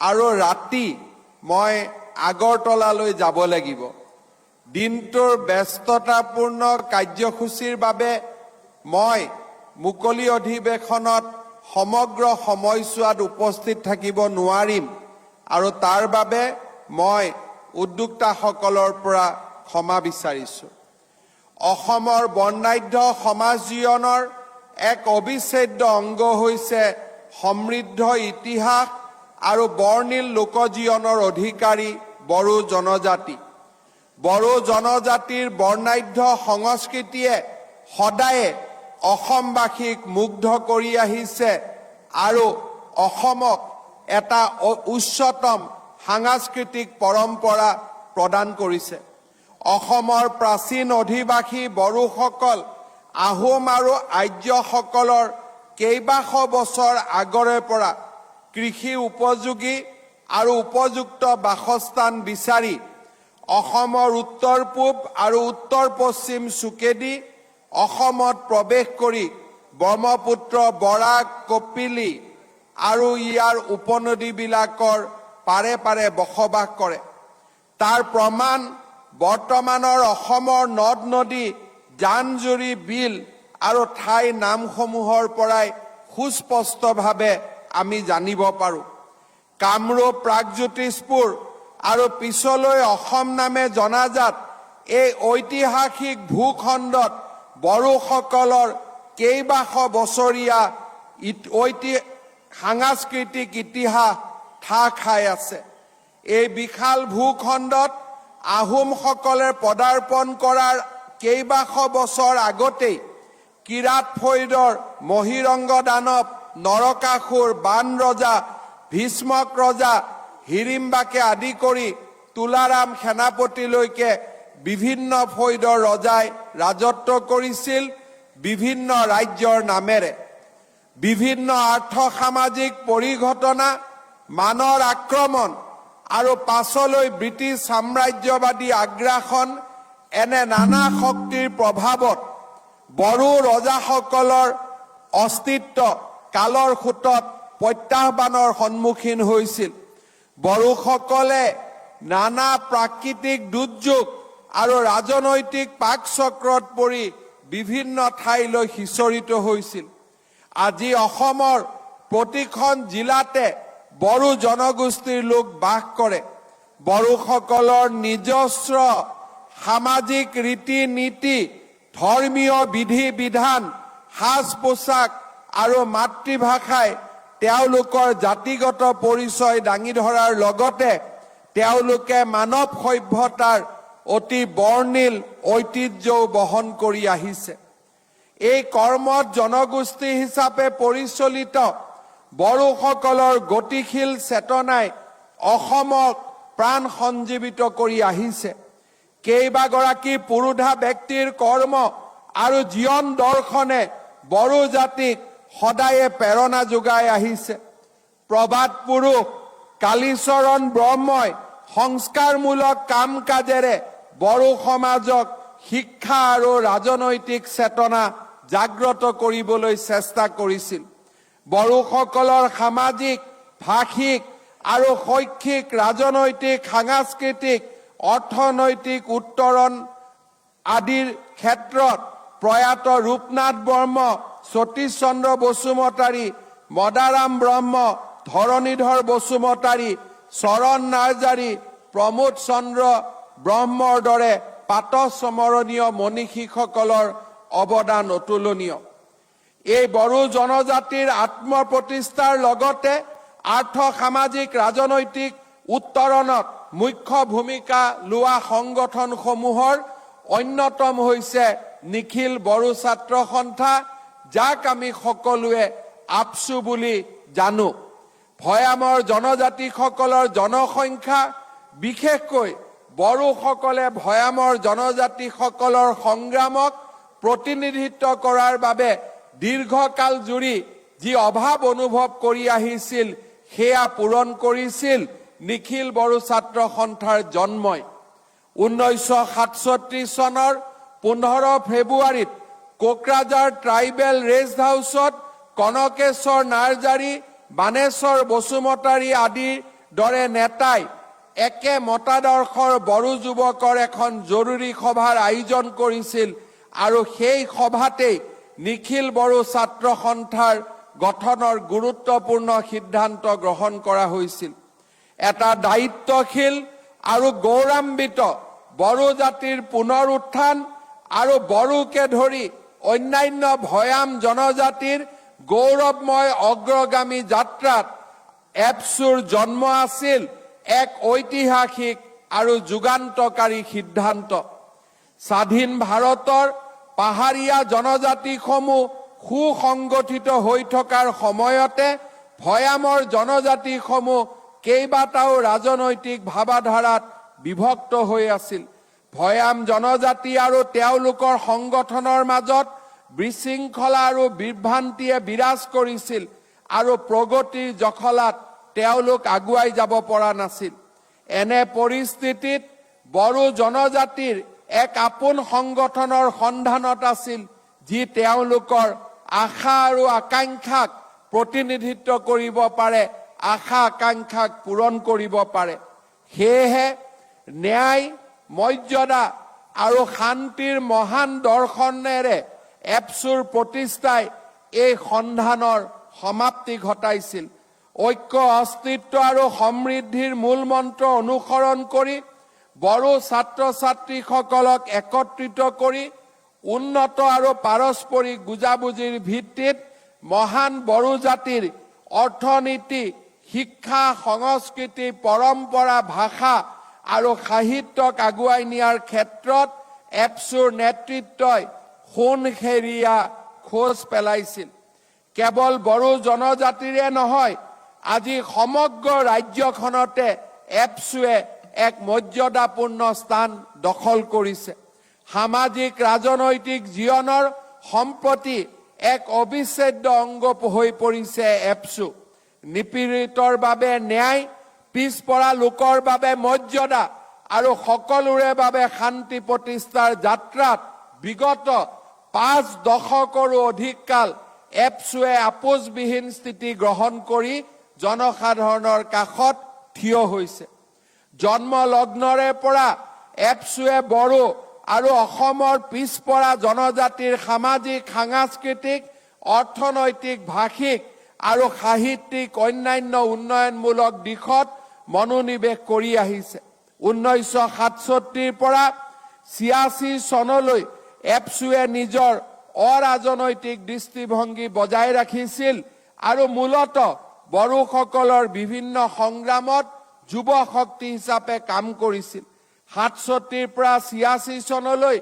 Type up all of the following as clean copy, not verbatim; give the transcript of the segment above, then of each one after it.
আৰু ৰাতি মই আগৰতলালৈ যাব লাগিব দিনটোৰ ব্যস্ততাপূৰ্ণ কাৰ্যসূচীৰ বাবে মই মুকলি অধিৱেশনত সমগ্ৰ সময়ছোৱাত উপস্থিত থাকিব নোৱাৰিম আৰু তাৰ বাবে মই উদ্যোক্তাসকলৰ পৰা ক্ষমা বিচাৰিছোঁ অসমৰ বৰ্ণাঢ্য সমাজ জীৱনৰ এক অবিচ্ছেদ্য অংগ হৈছে সমৃদ্ধ ইতিহাস আৰু বৰ্ণিল লোকজীৱনৰ অধিকাৰী বড়ো জনজাতি বড়ো জনজাতিৰ বৰ্ণাঢ্য সংস্কৃতিয়ে সদায়ে অসমবাসীক মুগ্ধ কৰি আহিছে আৰু অসমক এটা উচ্চতম সাংস্কৃতিক পৰম্পৰা প্ৰদান কৰিছে অসমৰ প্ৰাচীন অধিবাসী বড়োসকল আহোম আৰু আৰ্যসকলৰ কেইবাশ বছৰ আগৰে পৰা কৃষি উপযোগী আৰু উপযুক্ত বাসস্থান বিচাৰি অসমৰ উত্তৰ পূব আৰু উত্তৰ পশ্চিম চুকেদি অসমত প্ৰৱেশ কৰি ব্ৰহ্মপুত্ৰ বৰাক কপিলী আৰু ইয়াৰ উপনদীবিলাকৰ পাৰে পাৰে বসবাস কৰে তাৰ প্ৰমাণ বৰ্তমানৰ অসমৰ নদ নদী জান-জুৰি বিল আৰু ঠাই নামসমূহৰ পৰাই সুস্পষ্টভাৱে আমি জানিব পাৰোঁ কামৰূপ প্ৰাগজ্যোতিষপুৰ আৰু পিছলৈ অসম নামে জনাজাত এই ঐতিহাসিক ভূখণ্ডত বড়োসকলৰ কেইবাশ বছৰীয়া সাংস্কৃতিক ইতিহাস ঠাহ খাই আছে এই বিশাল ভূখণ্ডত আহোমসকলে পদাৰ্পণ কৰাৰ কেইবাশ বছৰ আগতেই কিৰাত ফৈদৰ মহিৰংগ দানৱ নৰকাসুৰ বান ৰজা ভীষ্মক ৰজা হিৰিম্বাকে আদি কৰি তুলাৰাম সেনাপতিলৈকে বিভিন্ন ফৈদৰ ৰজাই ৰাজত্ব কৰিছিল বিভিন্ন ৰাজ্যৰ নামেৰে বিভিন্ন আৰ্থ সামাজিক পৰিঘটনা মানৰ আক্ৰমণ আৰু পাছলৈ ব্ৰিটিছ সাম্ৰাজ্যবাদী আগ্ৰাসন এনে নানা শক্তিৰ প্ৰভাৱত বড়ো ৰজাসকলৰ অস্তিত্ব কালৰ খুঁটত প্ৰত্যাহ্বানৰ সন্মুখীন হৈছিল বড়োসকলে নানা প্ৰাকৃতিক দুৰ্যোগ আৰু ৰাজনৈতিক পাকচক্ৰত পৰি বিভিন্ন ঠাইলৈ সিঁচৰিত হৈছিল আজি অসমৰ প্ৰতিখন জিলাতে বড়ো জনগোষ্ঠীৰ লোক বাস কৰে বড়োসকলৰ নিজস্ব সামাজিক ৰীতি নীতি ধৰ্মীয় বিধি বিধান সাজ পোছাক আৰু মাতৃভাষাই তেওঁলোকৰ জাতিগত পৰিচয় দাঙি ধৰাৰ লগতে তেওঁলোকে মানৱ সভ্যতাৰ অতি বৰ্ণিল ঐতিহ্যও বহন কৰি আহিছে এই কৰ্মত জনগোষ্ঠী হিচাপে পৰিচলিত বড়োসকলৰ গতিশীল চেতনাই অসমক প্ৰাণ সঞ্জীৱিত কৰি আহিছে কেইবাগৰাকী পুৰুধা ব্যক্তিৰ কৰ্ম আৰু জীৱন দৰ্শনে বড়ো জাতিক সদায়ে প্ৰেৰণা যোগাই আহিছে প্ৰবাদ পুৰুষ কালীচৰণ ব্ৰহ্মই সংস্কাৰমূলক কাম কাজেৰে বড়ো সমাজক শিক্ষা আৰু ৰাজনৈতিক চেতনা জাগ্ৰত কৰিবলৈ চেষ্টা কৰিছিল বড়োসকলৰ সামাজিক ভাষিক আৰু শৈক্ষিক ৰাজনৈতিক সাংস্কৃতিক অৰ্থনৈতিক উত্তৰণ আদিৰ ক্ষেত্ৰত প্ৰয়াত ৰূপনাথ বৰ্ম সতীশ চন্দ্ৰ বসুমতাৰী মদাৰাম ব্ৰহ্ম ধৰণীধৰ বসুমতাৰী চৰণ নাৰ্জাৰী প্ৰমোদ চন্দ্ৰ ব্ৰহ্মৰ দৰে পাতস্মৰণীয় মনীষীসকলৰ অৱদান অতুলনীয় এই বড়ো জনজাতিৰ আত্মপ্ৰতিষ্ঠাৰ লগতে আৰ্থ সামাজিক ৰাজনৈতিক উত্তৰণত মুখ্য ভূমিকা লোৱা সংগঠনসমূহৰ অন্যতম হৈছে নিখিল বড়ো ছাত্ৰ সন্থা যাক আমি সকলোৱে আপসু বুলি জানো ভৈয়ামৰ জনজাতিসকলৰ জনসংখ্যা বিশেষকৈ বড়োসকলে ভৈয়ামৰ জনজাতিসকলৰ সংগ্ৰামক প্ৰতিনিধিত্ব কৰাৰ বাবে দীৰ্ঘকাল জুৰি যি অভাৱ অনুভৱ কৰি আহিছিল সেয়া পূৰণ কৰিছিল নিখিল বড়ো ছাত্ৰ সন্থাৰ জন্মই 1967 চনৰ 15 ফেব্ৰুৱাৰীত কোকৰাঝাৰ ট্ৰাইবেল ৰেষ্ট হাউচত কনকেশ্বৰ নাৰ্জাৰী বানেশ্বৰ বসুমতাৰী আদিৰ দৰে নেতাই একে মতাদৰ্শৰ বড়ো যুৱকৰ এখন জৰুৰী সভাৰ আয়োজন কৰিছিল আৰু সেই সভাতেই নিখিল বড়ো ছাত্ৰ সন্থাৰ গঠনৰ গুৰুত্বপূৰ্ণ সিদ্ধান্ত গ্ৰহণ কৰা হৈছিল। এটা দায়িত্বশীল আৰু গৌৰৱান্বিত বড়ো জাতিৰ পুনৰ উত্থান আৰু বড়োকে ধৰি অন্যান্য ভৈয়াম জনজাতিৰ গৌৰৱময় অগ্ৰগামী যাত্ৰাত এপছুৰ জন্ম আছিল এক ঐতিহাসিক আৰু যুগান্তকাৰী সিদ্ধান্ত। স্বাধীন ভাৰতৰ পাহাৰীয়া জনজাতিসমূহ সুসংগঠিত হৈ থকাৰ সময়তে ভৈয়ামৰ জনজাতিসমূহ কেইবাটাও ৰাজনৈতিক ভাৱাধাৰাত বিভক্ত হৈ আছিল। ভৈয়াম জনজাতি আৰু তেওঁলোকৰ সংগঠনৰ মাজত বিশৃংখলা আৰু বিভ্ৰান্তিয়ে বিৰাজ কৰিছিল আৰু প্ৰগতিৰ জখলাত তেওঁলোক আগুৱাই যাব পৰা নাছিল। এনে পৰিস্থিতিত বড়ো জনজাতিৰ এক আপোন সংগঠনৰ সন্ধানত আছিল যি তেওঁলোকৰ আশা আৰু আকাংক্ষাক প্ৰতিনিধিত্ব কৰিব পাৰে, আশা আকাংক্ষাক পূৰণ কৰিব পাৰে। সেয়েহে ন্যায়, মৰ্যাদা আৰু শান্তিৰ মহান দৰ্শনেৰে এপছুৰ প্ৰতিষ্ঠাই এই সন্ধানৰ সমাপ্তি ঘটাইছিল। ঐক্য, অস্তিত্ব আৰু সমৃদ্ধিৰ মূল মন্ত্ৰ অনুসৰণ কৰি বড়ো ছাত্ৰ ছাত্ৰীসকলক একত্ৰিত কৰি উন্নত আৰু পাৰস্পৰিক বুজাবুজিৰ ভিত্তিত মহান বড়ো জাতিৰ অৰ্থনীতি, শিক্ষা, সংস্কৃতি, পৰম্পৰা, ভাষা আৰু সাহিত্যক আগুৱাই নিয়াৰ ক্ষেত্ৰত এপছুৰ নেতৃত্বই সোণসেৰীয়া খোজ পেলাইছিল। কেৱল বড়ো জনজাতিৰে নহয়, আজি সমগ্ৰ ৰাজ্যখনতে এপছুৱে এক মৰ্যাদাপূৰ্ণ স্থান দখল কৰিছে। সামাজিক ৰাজনৈতিক জীৱনৰ সম্প্ৰতি এক অবিচ্ছেদ্য অংগ হৈ পৰিছে এপছু। নিপীড়িতৰ বাবে ন্যায়, পিছপৰা লোকৰ বাবে মৰ্যাদা আৰু সকলোৰে বাবে শান্তি প্ৰতিষ্ঠাৰ যাত্ৰাত বিগত 5 দশকৰো অধিক কাল এপছুৱে আপোচবিহীন স্থিতি গ্ৰহণ কৰি জনসাধাৰণৰ কাষত থিয় হৈছে। জন্মলগ্নৰে পৰা এপছুৱে বড়ো আৰু অসমৰ পিছপৰা জনজাতিৰ সামাজিক, সাংস্কৃতিক, অৰ্থনৈতিক, ভাষিক আৰু সাহিত্যিক অন্যান্য উন্নয়নমূলক দিশত মনোনিৱেশ কৰি আহিছে। 1967 পৰা 86 চনলৈ এপছুৱে নিজৰ অৰাজনৈতিক দৃষ্টিভংগী বজাই ৰাখিছিল আৰু মূলতঃ বড়োসকলৰ বিভিন্ন সংগ্ৰামত যুৱ শক্তি হিচাপে কাম কৰিছিল। 67 পৰা 86 চনলৈ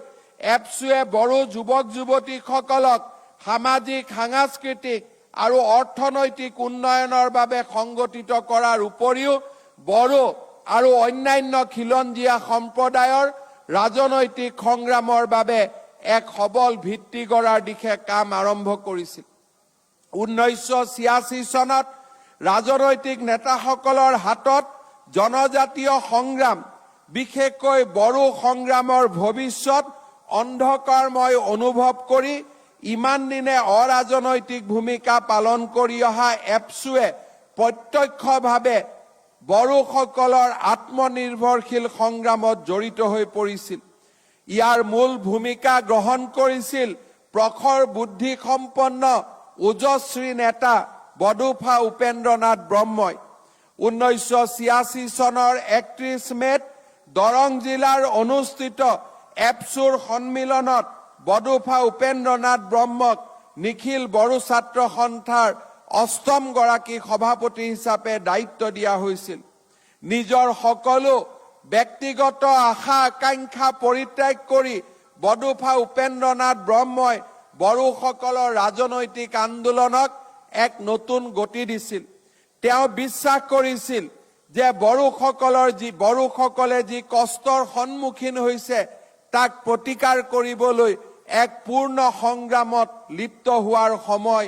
এপছুৱে বড়ো যুৱক যুৱতীসকলক সামাজিক, সাংস্কৃতিক আৰু অৰ্থনৈতিক উন্নয়নৰ বাবে সংগঠিত কৰাৰ উপৰিও বড়ো আৰু অন্যান্য খিলঞ্জীয়া সম্প্ৰদায়ৰ ৰাজনৈতিক সংগ্ৰামৰ বাবে এক সবল ভিত্তি গঢ়াৰ দিশে কাম আৰম্ভ কৰিছিল। 1986 চনত ৰাজনৈতিক নেতাসকলৰ হাতত জনজাতীয় সংগ্ৰাম, বিশেষকৈ বড়ো সংগ্ৰামৰ ভৱিষ্যত অন্ধকাৰময় অনুভৱ কৰি ইমান দিনে অৰাজনৈতিক ভূমিকা পালন কৰি অহা এপছুৱে প্ৰত্যক্ষভাৱে বড়োসকলৰ আত্মনিৰ্ভৰশীল সংগ্ৰামত জড়িত হৈ পৰিছিল। ইয়াৰ মূল ভূমিকা গ্ৰহণ কৰিছিল প্ৰখৰ বুদ্ধিসম্পন্ন ওজস্বী নেতা বডোফা উপেন্দ্ৰনাথ ব্ৰহ্মই। 1986 চনৰ 31 মেত দৰং জিলাৰ অনুষ্ঠিত এপছুৰ সন্মিলনত বডোফা উপেন্দ্ৰনাথ ব্ৰহ্মক নিখিল বড়ো ছাত্ৰ সন্থাৰ 8ম গৰাকী সভাপতি হিচাপে দায়িত্ব দিয়া হৈছিল। নিজৰ সকলো ব্যক্তিগত আশা আকাংক্ষা পৰিত্যাগ কৰি বডোফা উপেন্দ্ৰনাথ ব্ৰহ্মই বড়োসকলৰ ৰাজনৈতিক আন্দোলনক এক নতুন গতি দিছিল। তেওঁ বিশ্বাস কৰিছিল যে বড়োসকলে যি কষ্টৰ সন্মুখীন হৈছে তাক প্ৰতিকাৰ কৰিবলৈ এক পূৰ্ণ সংগ্ৰামত লিপ্ত হোৱাৰ সময়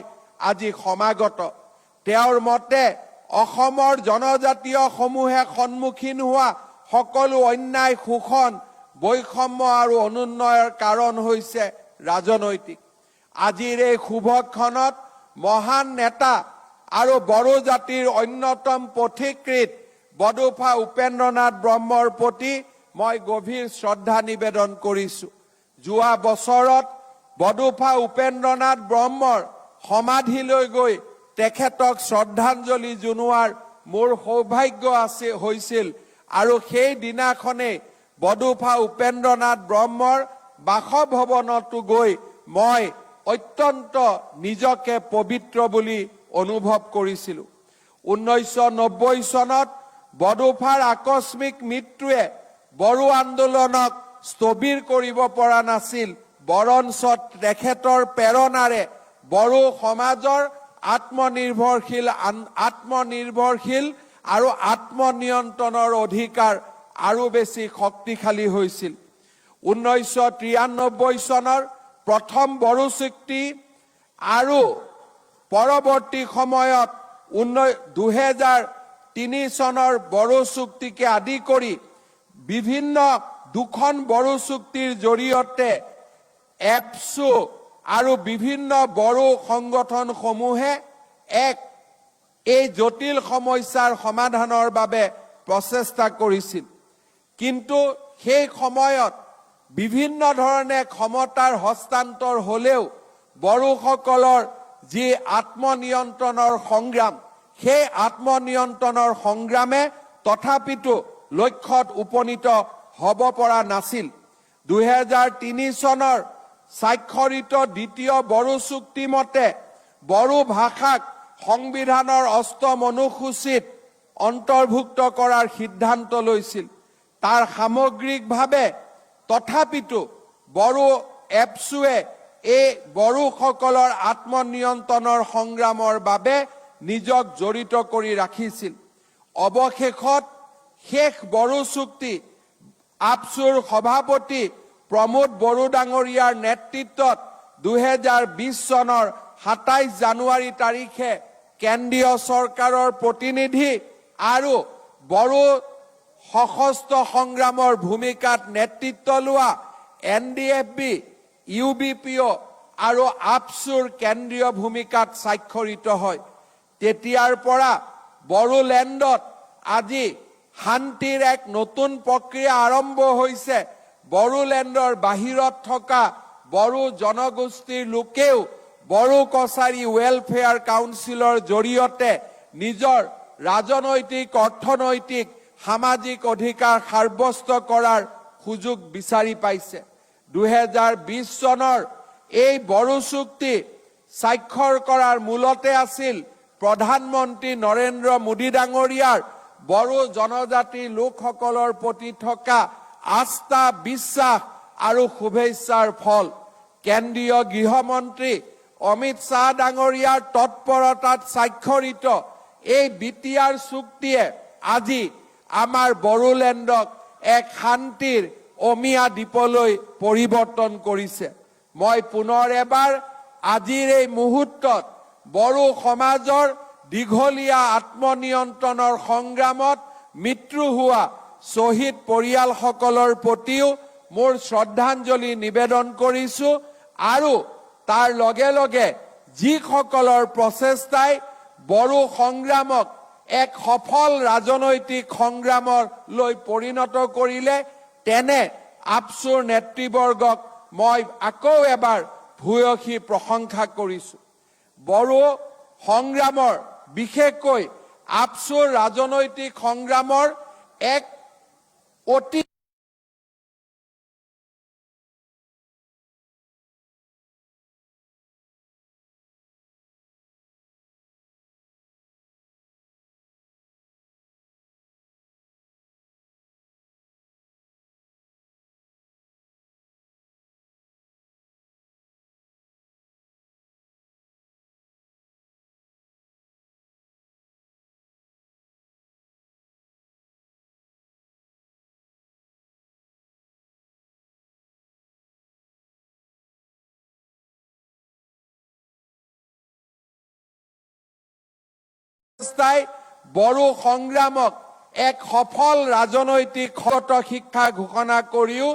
আজি সমাগত। তেওঁৰ মতে অসমৰ জনজাতীয় সমূহে সন্মুখীন হোৱা সকলো অন্যায়, শোষণ, বৈষম্য আৰু অনুন্নয়ৰ কাৰণ হৈছে ৰাজনৈতিক। আজিৰ এই শুভক্ষণত মহান নেতা আৰু বড়ো জাতিৰ অন্যতম পথিকৃত বডোফা উপেন্দ্ৰনাথ ব্ৰহ্মৰ প্ৰতি মই গভীৰ শ্ৰদ্ধা নিবেদন কৰিছোঁ। যোৱা বছৰত বডোফা উপেন্দ্ৰনাথ ব্ৰহ্মৰ সমাধিলৈ গৈ তেখেতক শ্ৰদ্ধাঞ্জলি জনোৱাৰ মোৰ সৌভাগ্য হৈছিল আৰু সেই দিনাখনেই বডোফা উপেন্দ্ৰনাথ ব্ৰহ্মৰ বাসভৱনতো গৈ মই অত্যন্ত নিজকে পবিত্ৰ বুলি অনুভৱ কৰিছিলোঁ। 1990 চনত বডোফাৰ আকস্মিক মৃত্যুৱে বড়ো আন্দোলনক স্থবিৰ কৰিব পৰা নাছিল, বৰঞ্চ তেখেতৰ প্ৰেৰণাৰে বড়ো সমাজৰ আত্মনিৰ্ভৰশীল আৰু আত্মনিয়ন্ত্ৰণৰ অধিকাৰ আৰু বেছি শক্তিশালী হৈছিল। 1993 চনৰ প্ৰথম বড়ো চুক্তি আৰু পৰৱৰ্তী সময়ত 2003 চনৰ বড়ো চুক্তিকে আদি কৰি বিভিন্ন দুখন বড়ো চুক্তিৰ জৰিয়তে এপছু আৰু বিভিন্ন বড়ো সংগঠনসমূহে এই জটিল সমস্যাৰ সমাধানৰ বাবে প্ৰচেষ্টা কৰিছিল। কিন্তু সেই সময়ত বিভিন্ন ধৰণে ক্ষমতাৰ হস্তান্তৰ হ'লেও বড়োসকলৰ যি আত্মনিয়ন্ত্ৰণৰ সংগ্ৰাম, সেই আত্মনিয়ন্ত্ৰণৰ সংগ্ৰামে তথাপিতো লক্ষ্যত উপনীত হ'ব পৰা নাছিল। 2003 চনৰ স্বাক্ষৰিত দ্বিতীয় বড়ো চুক্তি মতে বড়ো ভাষাক সংবিধানৰ 8ম অনুসূচীত অন্তৰ্ভুক্ত কৰাৰ সিদ্ধান্ত লৈছিল। তাৰ সামগ্ৰিকভাৱে তথাপিতো বড়ো এপছুৱে এই বড়োসকলৰ আত্মনিয়ন্ত্ৰণৰ সংগ্ৰামৰ বাবে নিজক জড়িত কৰি ৰাখিছিল। অৱশেষত শেষ বড়ো চুক্তি আপছুৰ সভাপতি প্ৰমোদ বড়ো ডাঙৰীয়াৰ নেতৃত্বত 2020 চনৰ 27 জানুৱাৰী তাৰিখে কেন্দ্ৰীয় চৰকাৰৰ প্ৰতিনিধি আৰু বড়ো সশস্ত্ৰ সংগ্ৰামৰ ভূমিকাত নেতৃত্ব লোৱা NDFB, UBPO আৰু আপছুৰ কেন্দ্ৰীয় ভূমিকাত স্বাক্ষৰিত হয়। তেতিয়াৰ পৰা বড়োলেণ্ডত আজি শান্তিৰ এক নতুন প্ৰক্ৰিয়া আৰম্ভ হৈছে। বড়োলেণ্ডৰ বাহিৰত থকা বড়ো জনগোষ্ঠীৰ লোকেও বড়ো কছাৰী ৱেলফেয়াৰ কাউন্সিলৰ জৰিয়তে নিজৰ ৰাজনৈতিক, অৰ্থনৈতিক, সামাজিক অধিকাৰ সাব্যস্ত কৰাৰ সুযোগ বিচাৰি পাইছে। 2020 চনৰ এই বড়ো চুক্তি স্বাক্ষৰ কৰাৰ মূলতে আছিল প্ৰধানমন্ত্ৰী নৰেন্দ্ৰ মোদী ডাঙৰীয়াৰ বড়ো জনজাতিৰ লোকসকলৰ প্ৰতি থকা আস্থা, বিশ্বাস আৰু শুভেচ্ছাৰ ফল। কেন্দ্ৰীয় গৃহমন্ত্ৰী অমিত শ্বাহ ডাঙৰীয়াৰ তৎপৰতাত স্বাক্ষৰিত এই BTR চুক্তিয়ে আজি আমাৰ বড়োলেণ্ডক এক শান্তিৰ অমিয়া দ্বীপলৈ পৰিৱৰ্তন কৰিছে। মই পুনৰ এবাৰ আজিৰ এই মুহূৰ্তত বড়ো সমাজৰ দীঘলীয়া আত্মনিয়ন্ত্ৰণৰ সংগ্ৰামত মৃত্যু হোৱা শ্বহীদ পৰিয়ালসকলৰ প্ৰতিও মোৰ শ্ৰদ্ধাঞ্জলি নিবেদন কৰিছোঁ আৰু তাৰ লগে লগে যিসকলৰ প্ৰচেষ্টাই বড়ো সংগ্ৰামক এক সফল ৰাজনৈতিক সংগ্ৰামলৈ পৰিণত কৰিলে, তেনে আপছুৰ নেতৃবৰ্গক মই আকৌ এবাৰ ভূয়সী প্ৰশংসা কৰিছোঁ। বড়ো সংগ্ৰামৰ, বিশেষকৈ আপছুৰ ৰাজনৈতিক সংগ্ৰামৰ এক অতি বড়ো সংগ্ৰামক এক সফল ৰাজনৈতিক শিক্ষা ঘোষণা কৰিও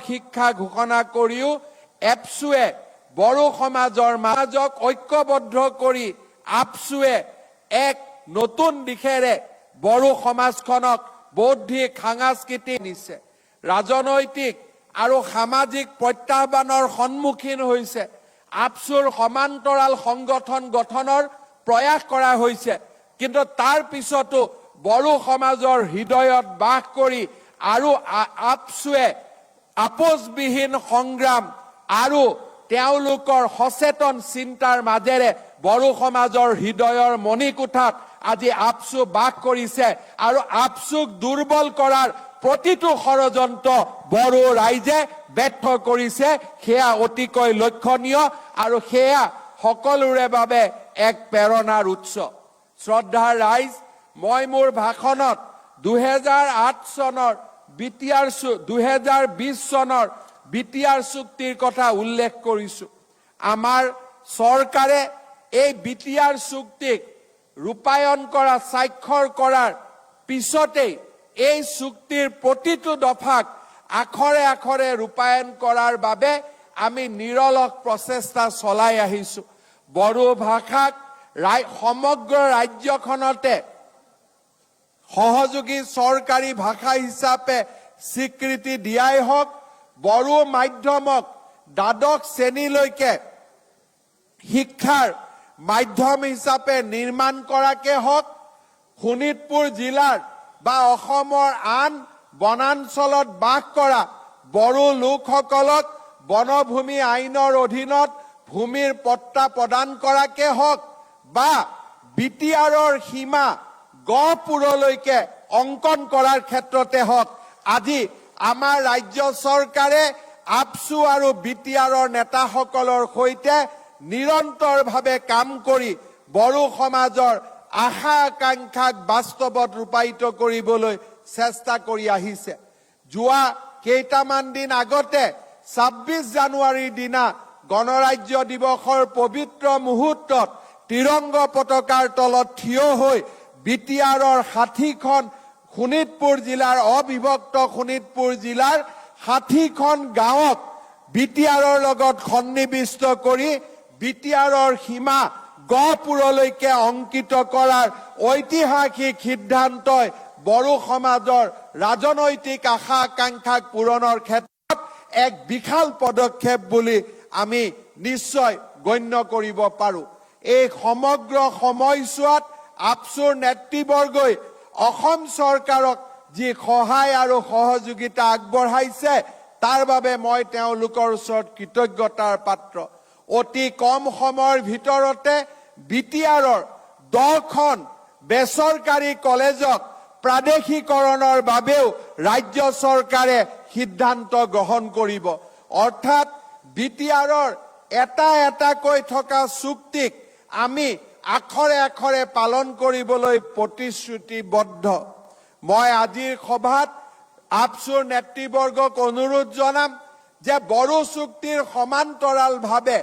শিক্ষা ঘোষণা কৰিও এপছুৱে বড়ো সমাজৰ মাজক ঐক্যবদ্ধ কৰি আপছুৱে এক নতুন দিশেৰে বড়ো সমাজখনক বৌদ্ধিক সাংস্কৃতিক নিছে ৰাজনৈতিক আৰু সামাজিক প্ৰত্যাহ্বানৰ সন্মুখীন হৈছে আপছুৰ সমান্তৰাল সংগঠন গঠনৰ প্ৰয়াস কৰা হৈছে কিন্তু তাৰ পিছতো বড়ো সমাজৰ হৃদয়ত বাস কৰি আৰু আপছুৱে আপোচবিহীন সংগ্ৰাম আৰু তেওঁলোকৰ সচেতন চিন্তাৰ মাজেৰে বড়ো সমাজৰ হৃদয়ৰ মণিকোঠাত আজি আপছু বাস কৰিছে আৰু আপছুক দুৰ্বল কৰাৰ প্ৰতিটো ষড়যন্ত্ৰ বড়ো ৰাইজে ব্যৰ্থ কৰিছে সেয়া অতিকৈ লক্ষণীয় আৰু সেয়া সকলোৰে বাবে এক প্ৰেৰণাৰ উৎস শ্ৰদ্ধাৰ ৰাইজ মই মোৰ ভাষণত 2008 চনৰ বিটিআৰ 2020 চনৰ বিটিআৰ চুক্তিৰ কথা উল্লেখ কৰিছো আমাৰ চৰকাৰে এই বিটিআৰ চুক্তিক ৰূপায়ণ কৰা স্বাক্ষৰ কৰাৰ পিছতেই এই চুক্তিৰ প্ৰতিটো দফাক আখৰে আখৰে ৰূপায়ণ কৰাৰ বাবে আমি নিৰলস প্ৰচেষ্টা চলাই আহিছো বড়ো ভাষাক সমগ্ৰ ৰাজ্যখনতে সহযোগী চৰকাৰী ভাষা হিচাপে স্বীকৃতি দিয়াই হওক বড়ো মাধ্যমক দ্বাদশ শ্ৰেণীলৈকে শিক্ষাৰ মাধ্যম হিচাপে নিৰ্মাণ কৰাকে হওক শোণিতপুৰ জিলাৰ বা অসমৰ আন বনাঞ্চলত বাস কৰা বড়ো লোকসকলক বনভূমি আইনৰ অধীনত ভূমিৰ পট্টা প্ৰদান কৰাকে হওক বা বিটিআৰৰ সীমা গহপুৰলৈকে অংকন কৰাৰ ক্ষেত্ৰতে হওক আজি আমাৰ ৰাজ্য চৰকাৰে আপছু আৰু বিটিআৰৰ নেতাসকলৰ সৈতে নিৰন্তৰভাৱে কাম কৰি বড়ো সমাজৰ আশা আকাংক্ষাক বাস্তৱত ৰূপায়িত কৰিবলৈ চেষ্টা কৰি আহিছে যোৱা কেইটামান দিন আগতে 26 জানুৱাৰীৰ দিনা গণৰাজ্য দিৱসৰ পবিত্ৰ মুহূৰ্তত তিৰংগ পতাকাৰ তলত থিয় হৈ বিটিআৰৰ 60খন শোণিতপুৰ জিলাৰ অবিভক্ত শোণিতপুৰ জিলাৰ 60খন গাঁৱক বিটিআৰৰ লগত সন্নিবিষ্ট কৰি বিটিআৰৰ সীমা গহপুৰলৈকে অংকিত কৰাৰ ঐতিহাসিক সিদ্ধান্তই বড়ো সমাজৰ ৰাজনৈতিক আশা আকাংক্ষাক পূৰণৰ ক্ষেত্ৰত এক বিশাল পদক্ষেপ বুলি আমি নিশ্চয় গণ্য কৰিব পাৰো এই সমগ্ৰ সময়ছোৱাত আপছুৰ নেতৃবৰ্গই অসম চৰকাৰক যি সহায় আৰু সহযোগিতা আগবঢ়াইছে তাৰ বাবে মই তেওঁলোকৰ ওচৰত কৃতজ্ঞতাৰ পাত্ৰ অতি কম সময়ৰ ভিতৰতে বিটিআৰৰ 10খন বেচৰকাৰী কলেজক প্ৰাদেশিকৰণৰ বাবেও ৰাজ্য চৰকাৰে সিদ্ধান্ত গ্ৰহণ কৰিব অৰ্থাৎ বিটিআৰৰ এটা এটাকৈ থকা চুক্তিক আমি আখৰে আখৰে পালন কৰিবলৈ প্ৰতিশ্ৰুতিবদ্ধ মই আজিৰ সভাত আপছুৰ নেতৃবৰ্গক অনুৰোধ জনাম যে বড়ো চুক্তিৰ সমান্তৰালভাৱে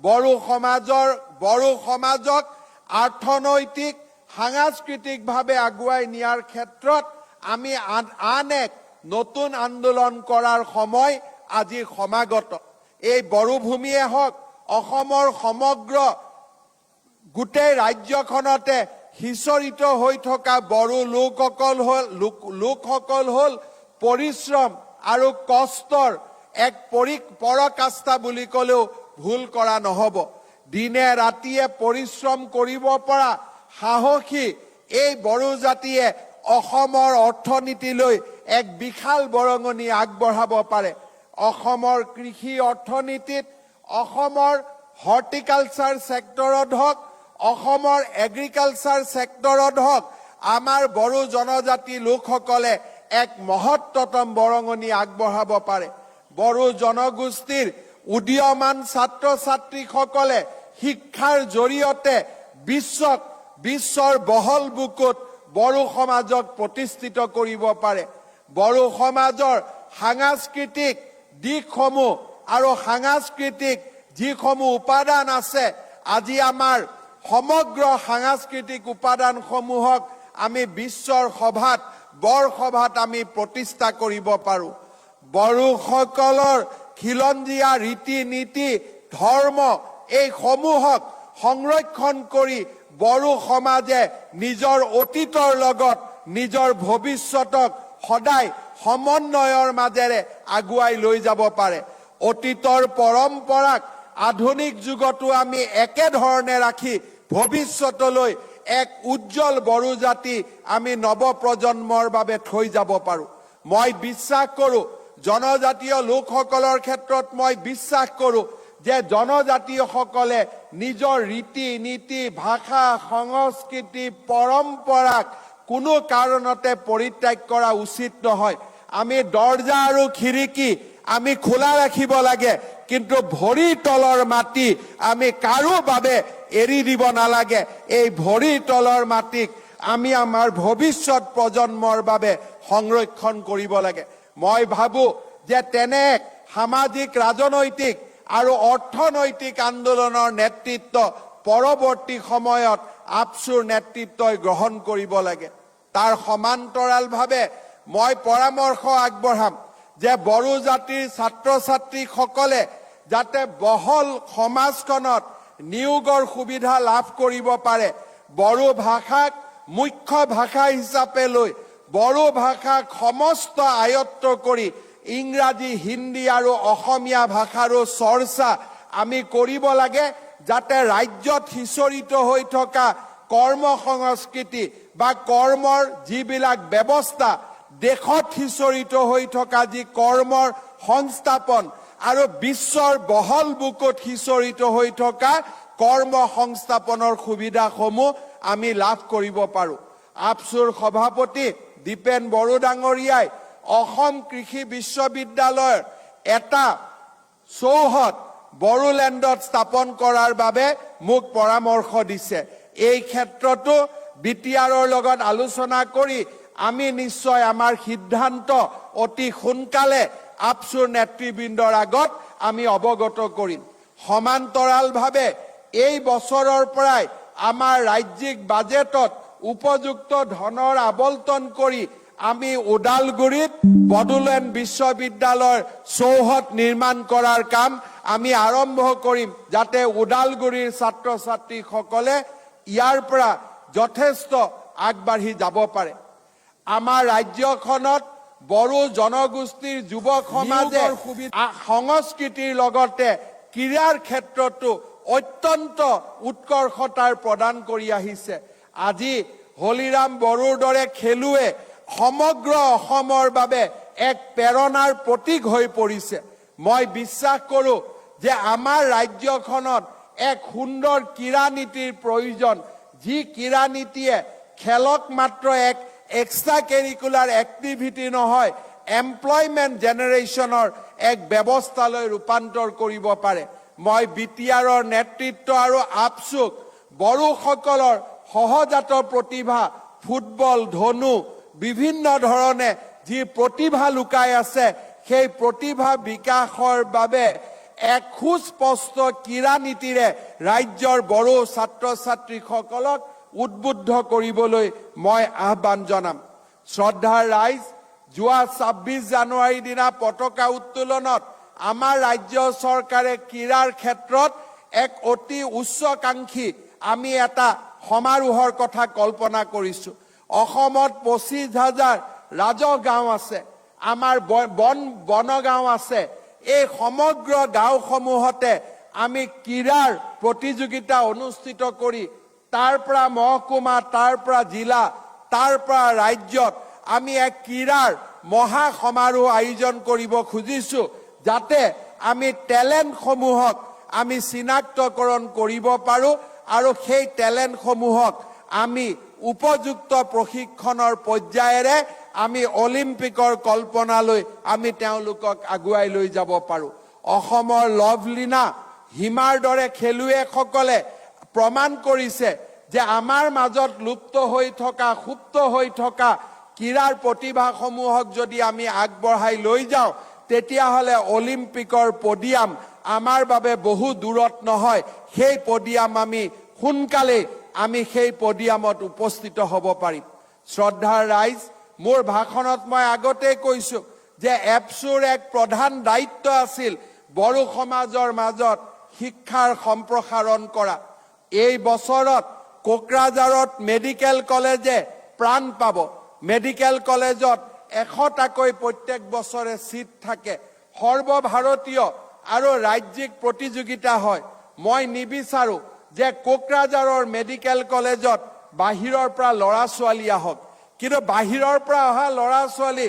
বড়ো সমাজক অৰ্থনৈতিক সাংস্কৃতিকভাৱে আগুৱাই নিয়াৰ ক্ষেত্ৰত আমি আন এক নতুন আন্দোলন কৰাৰ সময় আজি সমাগত এই বড়ো ভূমিয়ে হওক অসমৰ সমগ্ৰ গোটেই ৰাজ্যখনতে হিচৰিত হৈ থকা বড়ো লোকসকল হল পৰিশ্ৰম আৰু কষ্টৰ এক পৰাকাষ্ঠা বুলি ক'লেও ভুল কৰা নহব দিনে ৰাতিয়ে পৰিশ্ৰম কৰিব পৰা সাহসী এই বড়ো জাতিয়ে অসমৰ অৰ্থনীতিলৈ এক বিশাল বৰঙণি আগবঢ়াব পাৰে অসমৰ কৃষি অৰ্থনীতিত অসমৰ হৰ্টিকালচাৰ সেক্টৰত হওক অসমৰ এগ্ৰিকালচাৰ সেক্টৰত হওক আমাৰ বড়ো জনজাতি লোকসকলে এক মহত্তম বৰঙণি আগবঢ়াব পাৰে বড়ো জনগোষ্ঠীৰ উদীয়মান ছাত্ৰ ছাত্ৰীসকলে শিক্ষাৰ জৰিয়তে বিশ্বৰ বহল বুকুত বড়ো সমাজক প্ৰতিষ্ঠিত কৰিব পাৰে বড়ো সমাজৰ সাংস্কৃতিক দিশসমূহ আৰু সাংস্কৃতিক যিসমূহ উপাদান আছে আজি আমাৰ সমগ্ৰ সাংস্কৃতিক উপাদানসমূহক আমি বিশ্বৰ সভাত বৰ সভাত আমি প্ৰতিষ্ঠা কৰিব পাৰো বড়োসকলৰ খিলঞ্জীয়া ৰীতি নীতি ধৰ্ম এই সমূহক সংৰক্ষণ কৰি বড়ো সমাজে নিজৰ অতীতৰ লগত নিজৰ ভৱিষ্যতক সদায় সমন্বয়ৰ মাজেৰে আগুৱাই লৈ যাব পাৰে অতীতৰ পৰম্পৰাক আধুনিক যুগতো আমি একেধৰণে ৰাখি ভৱিষ্যতলৈ এক উজ্জ্বল বড়ো জাতি আমি নৱপ্ৰজন্মৰ বাবে থৈ যাব পাৰো মই বিশ্বাস কৰো জনজাতীয় লোকসকলৰ ক্ষেত্ৰত মই বিশ্বাস কৰো যে জনজাতীয়সকলে নিজৰ ৰীতি নীতি ভাষা সংস্কৃতি পৰম্পৰাক কোনো কাৰণতে পৰিত্যাগ কৰা উচিত নহয় আমি দৰ্জা আৰু খিৰিকী আমি খোলা ৰাখিব লাগে কিন্তু ভৰিৰ তলৰ মাটি আমি কাৰো বাবে এৰি দিব নালাগে এই ভৰিৰ তলৰ মাটিক আমি আমাৰ ভৱিষ্যত প্ৰজন্মৰ বাবে সংৰক্ষণ কৰিব লাগে মই ভাবো যে তেনে সামাজিক ৰাজনৈতিক আৰু অৰ্থনৈতিক আন্দোলনৰ নেতৃত্ব পৰৱৰ্তী সময়ত আপসুৰ নেতৃত্বই গ্ৰহণ কৰিব লাগে তাৰ সমান্তৰালভাৱে মই পৰামৰ্শ আগবঢ়াম যে বড়ো জাতিৰ ছাত্ৰ ছাত্ৰীসকলে যাতে বহল সমাজখনত নিয়োগৰ সুবিধা লাভ কৰিব পাৰে বড়ো ভাষাক মুখ্য ভাষা হিচাপে লৈ বড়ো ভাষাক সমস্ত আয়ত্ত কৰি ইংৰাজী হিন্দী আৰু অসমীয়া ভাষাৰো চৰ্চা আমি কৰিব লাগে যাতে ৰাজ্যত সিঁচৰিত হৈ থকা কৰ্ম সংস্কৃতি বা কৰ্মৰ যিবিলাক ব্যৱস্থা দেশত সিঁচৰিত হৈ থকা যি কৰ্মৰ সংস্থাপন আৰু বিশ্বৰ বহল বুকুত সিঁচৰিত হৈ থকা কৰ্ম সংস্থাপনৰ সুবিধাসমূহ আমি লাভ কৰিব পাৰো আপসুৰ সভাপতি দীপেন বড়ো ডাঙৰীয়াই অসম কৃষি বিশ্ববিদ্যালয়ৰ এটা চৌহদ বড়োলেণ্ডত স্থাপন কৰাৰ বাবে মোক পৰামৰ্শ দিছে এই ক্ষেত্ৰতো বিটিআৰৰ লগত আলোচনা কৰি আমি নিশ্চয় আমাৰ সিদ্ধান্ত অতি সোনকালে আপসুৰ নেতৃবৃন্দৰ আগত আমি অৱগত কৰিম সমান্তৰালভাৱে এই বছৰৰ পৰাই আমাৰ ৰাজ্যিক বাজেটত উপযুক্ত ধনৰ আবণ্টন কৰি আমি ওদালগুৰিত বডোলেণ্ড বিশ্ববিদ্যালয়ৰ চৌহদ নিৰ্মাণ কৰাৰ কাম আমি আৰম্ভ কৰিম যাতে ওদালগুৰিৰ ছাত্ৰ ছাত্ৰীসকলে ইয়াৰ পৰা যথেষ্ট আগবাঢ়ি যাব পাৰে আমাৰ ৰাজ্যখনত বড়ো জনগোষ্ঠীৰ যুৱক সমাজে সংস্কৃতিৰ লগতে ক্ৰীড়াৰ ক্ষেত্ৰতো অত্যন্ত উৎকৰ্ষতাৰ প্ৰদান কৰি আহিছে আজি হলিৰাম বড়োৰ দৰে খেলুৱে সমগ্ৰ অসমৰ বাবে এক প্ৰেৰণাৰ প্ৰতীক হৈ পৰিছে মই বিশ্বাস কৰো যে আমাৰ ৰাজ্যখনত এক সুন্দৰ ক্ৰীড়া নীতিৰ প্ৰয়োজন যি ক্ৰীড়া নীতিয়ে খেলক মাত্ৰ এক এক্সট্ৰা কাৰিকুলাৰ এক্টিভিটি নহয় এমপ্লয়মেণ্ট জেনেৰেশ্যনৰ এক ব্যৱস্থালৈ ৰূপান্তৰ কৰিব পাৰে মই বিটিআৰৰ নেতৃত্ব আৰু আপসুক বড়োসকলৰ সহজাত প্ৰতিভা ফুটবল ধনু বিভিন্ন ধৰণে যি প্ৰতিভা লুকাই আছে সেই প্ৰতিভা বিকাশৰ বাবে এক সুস্পষ্ট ক্ৰীড়া নীতিৰে ৰাজ্যৰ বড়ো ছাত্ৰ ছাত্ৰীসকলক উদ্বুদ্ধ কৰিবলৈ মই আহ্বান জনাম শ্ৰদ্ধাৰ ৰাইজ যোৱা ২৬ জানুৱাৰীৰ দিনা পতাকা উত্তোলনত আমাৰ ৰাজ্য চৰকাৰে ক্ৰীড়াৰ ক্ষেত্ৰত এক অতি উচ্চাকাংক্ষী আমি এটা সমাৰোহৰ কথা কল্পনা কৰিছো অসমত ২৫,০০০ ৰাজহ গাঁও আছে আমাৰ বনগাঁও আছে এই সমগ্ৰ গাঁওসমূহতে আমি ক্ৰীড়াৰ প্ৰতিযোগিতা অনুষ্ঠিত কৰি তাৰ পৰা মহকুমা তাৰ পৰা জিলা তাৰ পৰা ৰাজ্যত আমি এক ক্ৰীড়াৰ মহা সমাৰোহ আয়োজন কৰিব খুজিছো যাতে আমি টেলেণ্টসমূহক আমি চিনাক্তকৰণ কৰিব পাৰো আৰু সেই টেলেণ্টসমূহক আমি উপযুক্ত প্ৰশিক্ষণৰ পৰ্যায়েৰে আমি অলিম্পিকৰ কল্পনালৈ আমি তেওঁলোকক আগুৱাই লৈ যাব পাৰো অসমৰ লভলীনা হিমাৰ দৰে খেলুৱৈসকলে প্ৰমাণ কৰিছে যে আমাৰ মাজত লুপ্ত হৈ থকা সুপ্ত হৈ থকা ক্ৰীড়াৰ প্ৰতিভাসমূহক যদি আমি আগবঢ়াই লৈ যাওঁ তেতিয়াহ'লে অলিম্পিকৰ পডিয়াম আমাৰ বাবে বহু দূৰত নহয় সেই পডিয়াম আমি সোনকালে আমি সেই পডিয়ামত উপস্থিত হ'ব পাৰিম শ্ৰদ্ধাৰ ৰাইজ মোৰ ভাষণত মই আগতে কৈছো যে এপছুৰ এক প্ৰধান দায়িত্ব আছিল বড়ো সমাজৰ মাজত শিক্ষাৰ সম্প্ৰসাৰণ কৰা। এই বছৰত কোকৰাঝাৰত মেডিকেল কলেজে প্ৰাণ পাব। মেডিকেল কলেজত 100টাকৈ প্ৰত্যেক বছৰে সিট থাকে। সৰ্বভাৰতীয় আৰু ৰাজ্যিক প্ৰতিযোগিতা হয়। মই নিবিচাৰো যে কোকৰাঝাৰৰ মেডিকেল কলেজত বাহিৰৰ পৰা ল'ৰা ছোৱালী আহক, কিন্তু বাহিৰৰ পৰা অহা ল'ৰা ছোৱালী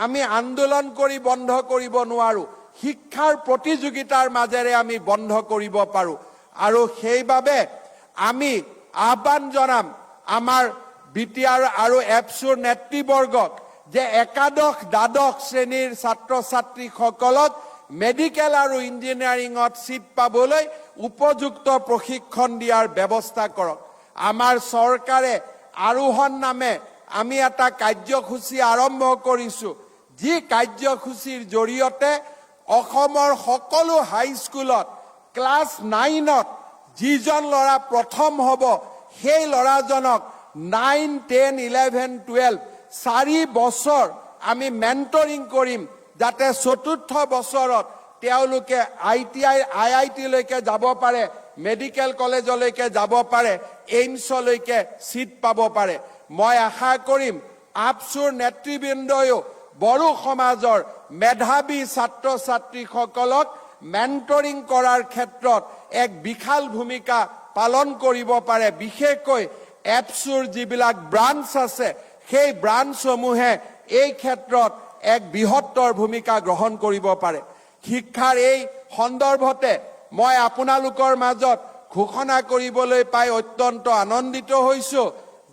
আমি আন্দোলন কৰি বন্ধ কৰিব নোৱাৰো। শিক্ষাৰ প্ৰতিযোগিতাৰ মাজেৰে আমি বন্ধ কৰিব পাৰো। আৰু সেইবাবে আমি আহ্বান জনাম আমাৰ বিটিআৰ আৰু এপছুৰ নেতৃবৰ্গক যে একাদশ দ্বাদশ শ্ৰেণীৰ ছাত্ৰ ছাত্ৰীসকলক মেডিকেল আৰু ইঞ্জিনিয়াৰিঙত সিট পাবলৈ উপযুক্ত প্ৰশিক্ষণ দিয়াৰ ব্যৱস্থা কৰক। আমাৰ চৰকাৰে আৰোহণ নামে আমি এটা কাৰ্যসূচী আৰম্ভ কৰিছো, যি কাৰ্যসূচীৰ জৰিয়তে অসমৰ সকলো হাইস্কুলত ক্লাছ 9ত যিজন ল'ৰা প্ৰথম হ'ব সেই ল'ৰাজনক 9, 10, 11, 12 4 বছৰ আমি মেণ্টৰিং কৰিম, যাতে চতুৰ্থ বছৰত তেওঁলোকে IIT লৈকে যাব পাৰে, মেডিকেল কলেজলৈকে যাব পাৰে, এইমছলৈকে সিট পাব পাৰে। মই আশা কৰিম আপছুৰ নেতৃবৃন্দয়ো বড়ো সমাজৰ মেধাৱী ছাত্ৰ ছাত্ৰীসকলক মেণ্টৰিং কৰাৰ ক্ষেত্ৰত এক বিশাল ভূমিকা পালন কৰিব পাৰে। বিশেষকৈ এপছুৰ যিবিলাক ব্ৰাঞ্চ আছে সেই ব্ৰাঞ্চসমূহে এই ক্ষেত্ৰত এক বৃহত্তৰ ভূমিকা গ্ৰহণ কৰিব পাৰে। শিক্ষাৰ এই সন্দৰ্ভতে মই আপোনালোকৰ মাজত ঘোষণা কৰিবলৈ পাই অত্যন্ত আনন্দিত হৈছো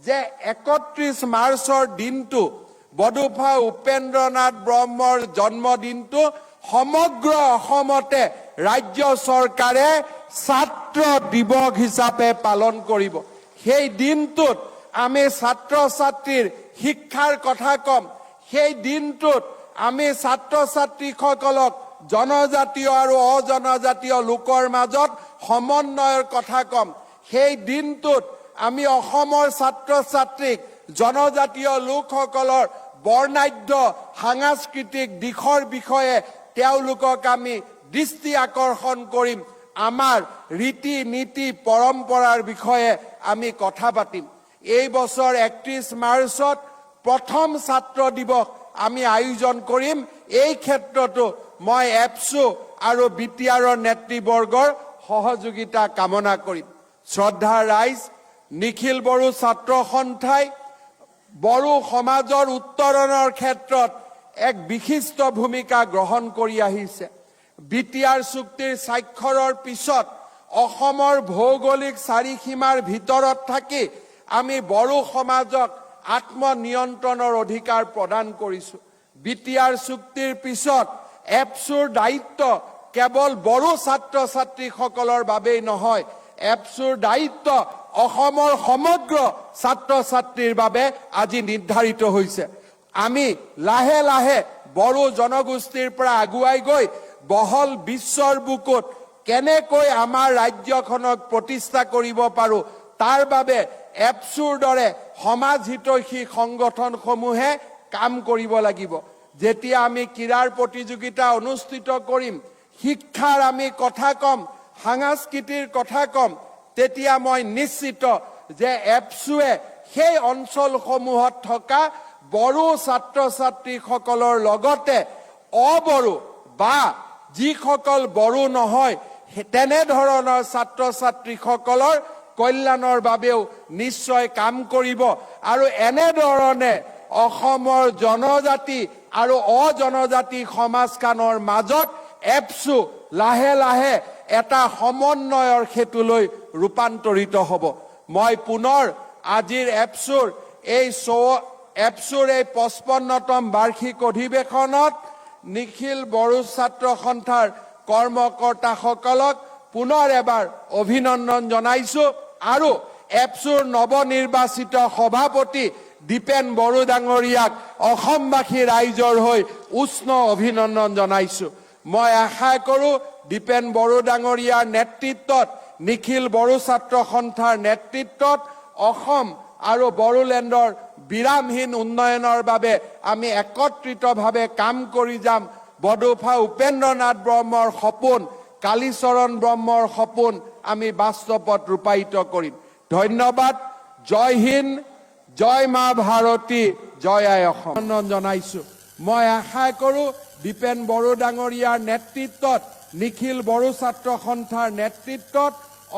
যে 31 মাৰ্চৰ দিনটো বডোফা উপেন্দ্ৰনাথ ব্ৰহ্মৰ জন্মদিনটো সমগ্ৰ অসমতে ৰাজ্য চৰকাৰে ছাত্ৰ দিৱস হিচাপে পালন কৰিব। সেই দিনটোত আমি ছাত্ৰ ছাত্ৰীৰ শিক্ষাৰ কথা কম। সেই দিনটোত আমি ছাত্ৰ ছাত্ৰীসকলক জনজাতীয় আৰু অজনজাতীয় লোকৰ মাজত সমন্বয়ৰ কথা কম। সেই দিনটোত আমি অসমৰ ছাত্ৰ ছাত্ৰীক জনজাতীয় লোকসকলৰ বৰ্ণাঢ্য সাংস্কৃতিক দিশৰ বিষয়ে তেওঁলোকক আমি দৃষ্টি আকৰ্ষণ কৰিম। আমাৰ ৰীতি নীতি পৰম্পৰাৰ বিষয়ে আমি কথা পাতিম। এই বছৰ 31 মাৰ্চত প্ৰথম ছাত্ৰ দিৱস আমি আয়োজন কৰিম। এই ক্ষেত্ৰতো মই এপছু আৰু বিটিআৰৰ নেতৃবৰ্গৰ সহযোগিতা কামনা কৰিম। শ্ৰদ্ধা ৰাইজ, নিখিল বড়ো ছাত্ৰ সন্থাই বড়ো সমাজৰ উত্তৰণৰ ক্ষেত্ৰত এক বিশিষ্ট ভূমিকা গ্ৰহণ কৰি আহিছে। বিটিআৰ চুক্তিৰ স্বাক্ষৰৰ পিছত অসমৰ ভৌগোলিক চাৰিসীমাৰ ভিতৰত থাকি আমি বড়ো সমাজক আত্মনিয়ন্ত্ৰণৰ অধিকাৰ প্ৰদান কৰিছো। বিটিআৰ চুক্তিৰ পিছত এপছুৰ দায়িত্ব কেৱল বড়ো ছাত্ৰ ছাত্ৰীসকলৰ বাবেই নহয়, এপছুৰ দায়িত্ব অসমৰ সমগ্ৰ ছাত্ৰ ছাত্ৰীৰ বাবে আজি নিৰ্ধাৰিত হৈছে। আমি লাহে লাহে বড়ো জনগোষ্ঠীৰ পৰা আগুৱাই গৈ বহল বিশ্বৰ বুকুত কেনেকৈ আমাৰ ৰাজ্যখনক প্ৰতিষ্ঠা কৰিব পাৰো তাৰ বাবে এপছুৰ দৰে সমাজ হিতৈষী সংগঠনসমূহে কাম কৰিব লাগিব। যেতিয়া আমি ক্ৰীড়াৰ প্ৰতিযোগিতা অনুষ্ঠিত কৰিম, শিক্ষাৰ আমি কথা কম, সাংস্কৃতিৰ কথা কম, তেতিয়া মই নিশ্চিত যে এপছুৱে সেই অঞ্চলসমূহত থকা বড়ো ছাত্ৰ ছাত্ৰীসকলৰ লগতে অবড়ো বা যিসকল বড়ো নহয় তেনেধৰণৰ ছাত্ৰ ছাত্ৰীসকলৰ কল্যাণৰ বাবেও নিশ্চয় কাম কৰিব। আৰু এনেধৰণে অসমৰ জনজাতি আৰু অজনজাতি সমাজখনৰ মাজত এপছু লাহে লাহে এটা সমন্বয়ৰ সেতুলৈ ৰূপান্তৰিত হ'ব। মই পুনৰ আজিৰ এপছুৰ এই 55তম বাৰ্ষিক অধিৱেশনত নিখিল বড়ো ছাত্ৰ সন্থাৰ কৰ্মকৰ্তাসকলক পুনৰ এবাৰ অভিনন্দন জনাইছো আৰু এপছুৰ নৱনিৰ্বাচিত সভাপতি দীপেন বড়ো ডাঙৰীয়াক অসমবাসী ৰাইজৰ হৈ উষ্ণ অভিনন্দন জনাইছো। মই আশা কৰো দীপেন বড়ো ডাঙৰীয়াৰ নেতৃত্বত, নিখিল বড়ো ছাত্ৰ সন্থাৰ নেতৃত্বত অসম আৰু বড়োলেণ্ডৰ বিৰামহীন উন্নয়নৰ বাবে আমি একত্ৰিতভাৱে কাম কৰি যাম বডোফা উপেন্দ্ৰনাথ ব্ৰহ্মৰ সপোন কালীচৰণ ব্ৰহ্মৰ সপোন আমি বাস্তৱত ৰূপায়িত কৰিম ধন্যবাদ জয় হিন্দ জয় মা ভাৰতী জয় আই অসম জনাইছো মই আশা কৰো দীপেন বড়ো ডাঙৰীয়াৰ নেতৃত্বত নিখিল বড়ো ছাত্ৰ সন্থাৰ নেতৃত্বত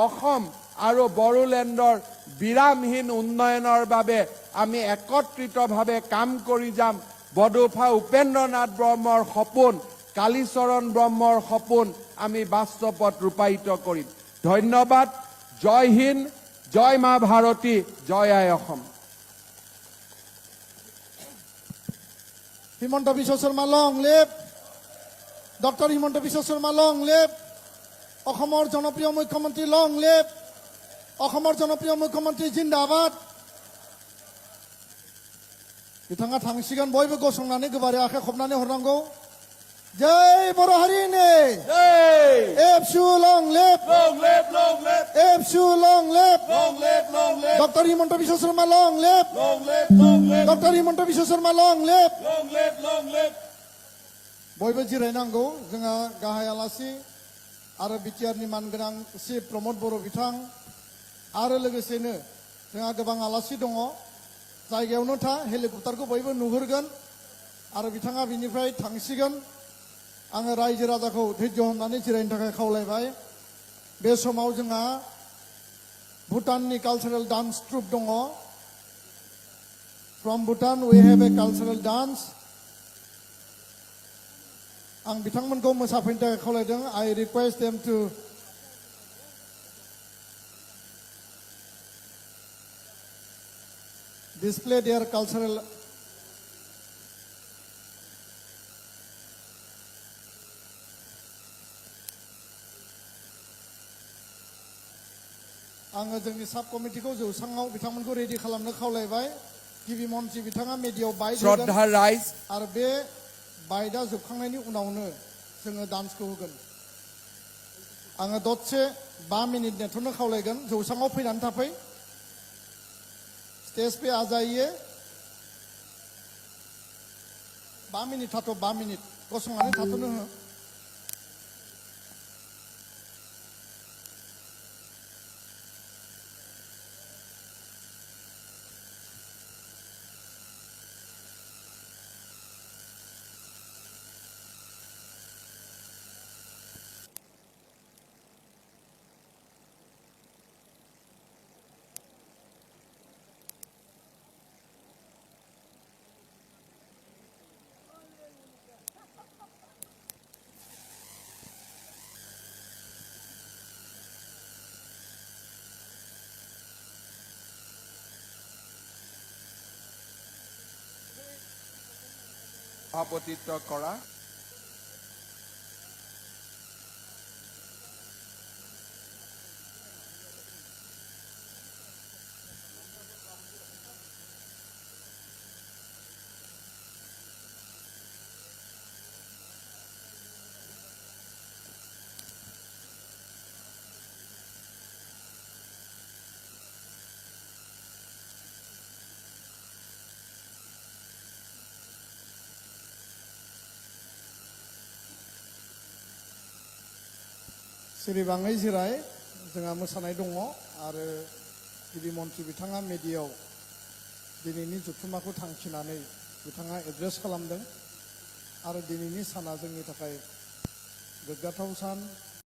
অসম আৰু বড়োলেণ্ডৰ বিৰামহীন উন্নয়নৰ বাবে আমি একত্ৰিতভাৱে কাম কৰি যাম বডোফা উপেন্দ্ৰনাথ ব্ৰহ্মৰ সপোন কালীচৰণ ব্ৰহ্মৰ সপোন আমি বাস্তৱত ৰূপায়িত কৰিম ধন্যবাদ জয় হিন্দ জয় মা ভাৰতী জয় আই Assam Himanta Biswa Sarma long live doctor Himanta Biswa Sarma long live অসমৰ জনপ্ৰিয় মুখ্যমন্ত্ৰী লং লিভ অসমৰ জনপ্ৰিয় মুখ্যমন্ত্ৰী জিন্দাবাদ बिथाङा थांसिगोन बयबो गसंनानै गोबारै आखाइ खबनानै हरनांगौ जय बर' हारिनि एबसु लं लिभ एबसु लं लिभ डक्टर हिमন্ত বিশ্ব शर्मा लं लिभ डक्टर हिमন্ত বিশ্ব शर्मा लं लिभ बयबो जिरायनांगौ जोंहा गाहाय आलासि आरो बिटिआरनि मानगोनां सि प्रमद बर' बिथां आरो लोगोसेनो जोंहा गोबां आलासि दङ जायगायावनो था हेलिकप्टारखौ बयबो नुहुरगोन आरो बिथाङा बिनिफ्राय थांसिगोन आङो रायजो राजाखौ धैर्य हमनानै जिरायनो थाखाय खावलायबाय बे समाव जोंहा भुटाननि कालचारेल डान्स ट्रुप दङ from Bhutan we have a cultural dance आं बिथांमोनखौ मोसाफैनो थाखाय खावलायदों I request them to display their cultural आङो जोंनि साब कमिटिखौ जौसाङाव बिथांमोनखौ रेडि खालामनो खावलायबाय गिबि मन्थ्रि बिथाङा मेडियाव बाइट श्रद्धा राइज आरो बे बाइटआ जोबखांनायनि उनावनो जोङो डान्सखौ होगोन आङो दसे 5 मिनिट नेथ'नो खावलायगोन जौसाङाव फैनानै थाफै स्टेज पे आ जाइए 5 मिनिट थाथ' 5 मिनिट गसंनानै थाथ'नो हो সভাপতিত্ব কৰা सिरिबाङै जिराय जोंहा मोसानाय दङ आरो गिबि मन्थ्रि बिथाङा मेडियाव दिनैनि जथुम्माखौ थांखिनानै बिथाङा एड्रेस खालामदों आरो दिनैनि साना जोंनि थाखाय गोग्गाथाव सान